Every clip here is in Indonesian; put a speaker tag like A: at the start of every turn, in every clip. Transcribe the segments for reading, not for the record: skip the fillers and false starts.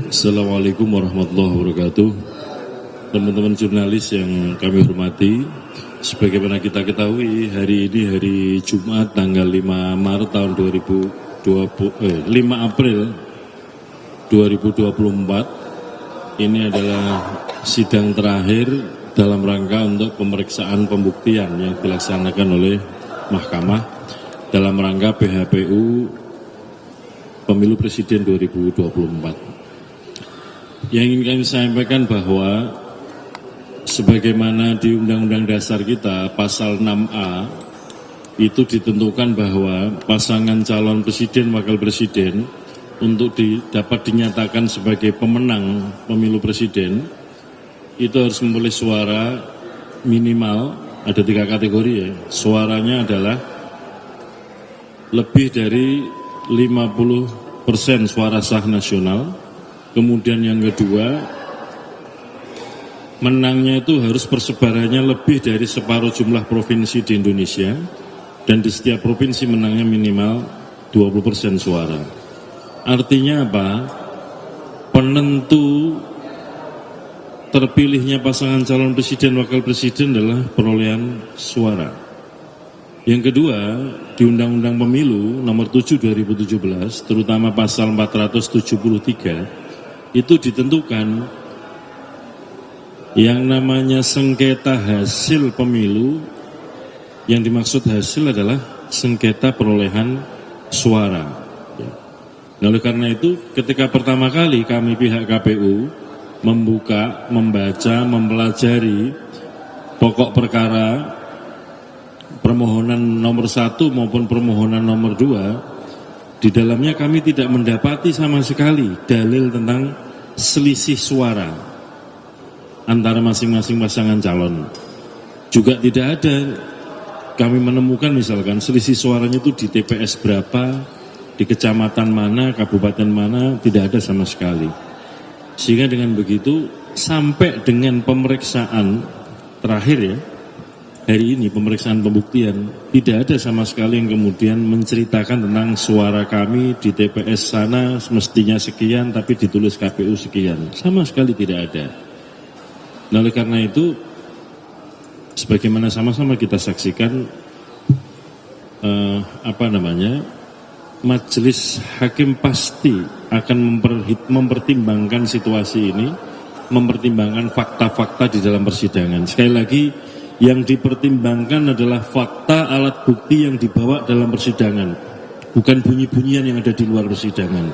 A: Assalamualaikum warahmatullahi wabarakatuh. Teman-teman jurnalis yang kami hormati, sebagaimana kita ketahui hari ini hari Jumat tanggal 5 Maret tahun 5 April 2024 ini adalah sidang terakhir dalam rangka untuk pemeriksaan pembuktian yang dilaksanakan oleh Mahkamah dalam rangka PHPU Pemilu Presiden 2024. Yang ingin kami sampaikan bahwa sebagaimana di Undang-Undang Dasar kita pasal 6A itu ditentukan bahwa pasangan calon presiden wakil presiden untuk dapat dinyatakan sebagai pemenang pemilu presiden itu harus memperoleh suara minimal, ada 3 kategori ya, suaranya adalah lebih dari 50% suara sah nasional. Kemudian yang kedua, menangnya itu harus persebarannya lebih dari separuh jumlah provinsi di Indonesia dan di setiap provinsi menangnya minimal 20% suara. Artinya apa? Penentu terpilihnya pasangan calon presiden wakil presiden adalah perolehan suara. Yang kedua, di Undang-Undang Pemilu nomor 7 2017, terutama pasal 473 itu ditentukan yang namanya sengketa hasil pemilu, yang dimaksud hasil adalah sengketa perolehan suara. Nah, oleh karena itu ketika pertama kali kami pihak KPU membuka, membaca, mempelajari pokok perkara permohonan nomor 1 maupun permohonan nomor 2, di dalamnya kami tidak mendapati sama sekali dalil tentang selisih suara antara masing-masing pasangan calon. Juga tidak ada kami menemukan misalkan selisih suaranya itu di TPS berapa, di kecamatan mana, kabupaten mana, tidak ada sama sekali. Sehingga dengan begitu sampai dengan pemeriksaan terakhir ya, hari ini pemeriksaan pembuktian, tidak ada sama sekali yang kemudian menceritakan tentang suara kami di TPS sana mestinya sekian tapi ditulis KPU sekian. Sama sekali tidak ada. Nah, oleh karena itu sebagaimana sama-sama kita saksikan majelis hakim pasti akan mempertimbangkan situasi ini, mempertimbangkan fakta-fakta di dalam persidangan. Sekali lagi, yang dipertimbangkan adalah fakta alat bukti yang dibawa dalam persidangan, bukan bunyi-bunyian yang ada di luar persidangan.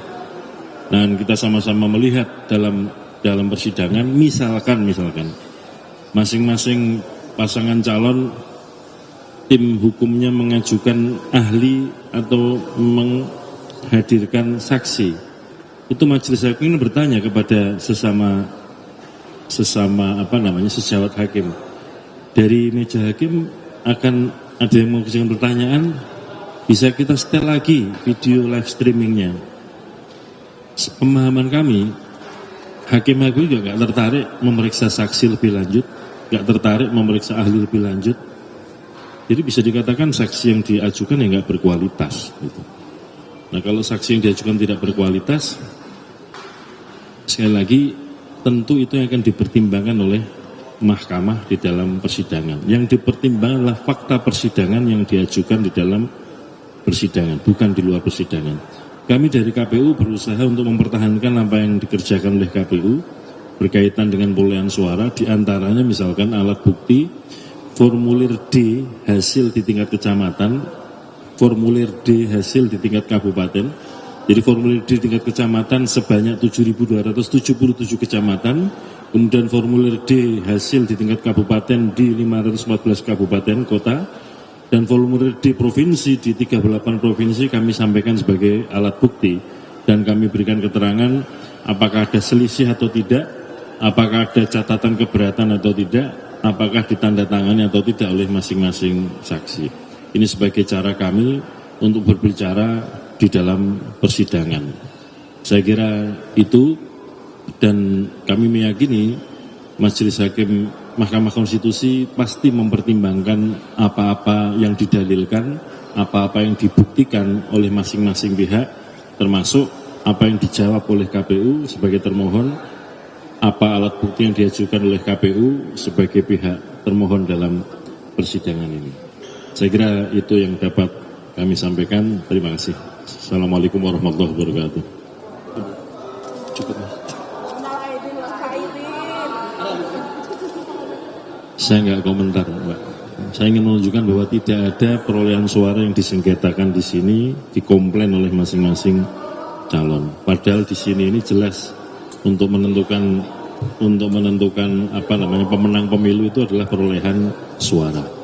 A: Dan kita sama-sama melihat dalam persidangan, misalkan masing-masing pasangan calon tim hukumnya mengajukan ahli atau menghadirkan saksi, itu majelis hakim bertanya kepada sesama sejawat hakim. Dari meja hakim akan ada yang mengajukan pertanyaan, bisa kita setel lagi video live streamingnya. Pemahaman kami, hakim-hakim juga nggak tertarik memeriksa saksi lebih lanjut, nggak tertarik memeriksa ahli lebih lanjut. Jadi bisa dikatakan saksi yang diajukan ya nggak berkualitas. Gitu. Nah, kalau saksi yang diajukan tidak berkualitas, sekali lagi tentu itu yang akan dipertimbangkan oleh Mahkamah di dalam persidangan. Yang dipertimbangkan adalah fakta persidangan yang diajukan di dalam persidangan, bukan di luar persidangan. Kami dari KPU berusaha untuk mempertahankan apa yang dikerjakan oleh KPU berkaitan dengan perolehan suara, diantaranya misalkan alat bukti, formulir D hasil di tingkat kecamatan, formulir D hasil di tingkat kabupaten. Jadi formulir D tingkat kecamatan sebanyak 7.277 kecamatan, kemudian formulir D hasil di tingkat kabupaten di 514 kabupaten kota, dan formulir D provinsi di 38 provinsi kami sampaikan sebagai alat bukti, dan kami berikan keterangan apakah ada selisih atau tidak, apakah ada catatan keberatan atau tidak, apakah ditandatangani atau tidak oleh masing-masing saksi. Ini sebagai cara kami untuk berbicara di dalam persidangan. Saya kira itu, dan kami meyakini Majelis Hakim Mahkamah Konstitusi pasti mempertimbangkan apa-apa yang didalilkan, apa-apa yang dibuktikan oleh masing-masing pihak, termasuk apa yang dijawab oleh KPU sebagai termohon, apa alat bukti yang diajukan oleh KPU sebagai pihak termohon dalam persidangan ini. Saya kira itu yang dapat kami sampaikan. Terima kasih. Assalamualaikum warahmatullahi wabarakatuh. Cukup. Saya nggak komentar, Mbak. Saya ingin menunjukkan bahwa tidak ada perolehan suara yang disengketakan di sini, dikomplain oleh masing-masing calon. Padahal di sini ini jelas untuk menentukan pemenang pemilu itu adalah perolehan suara.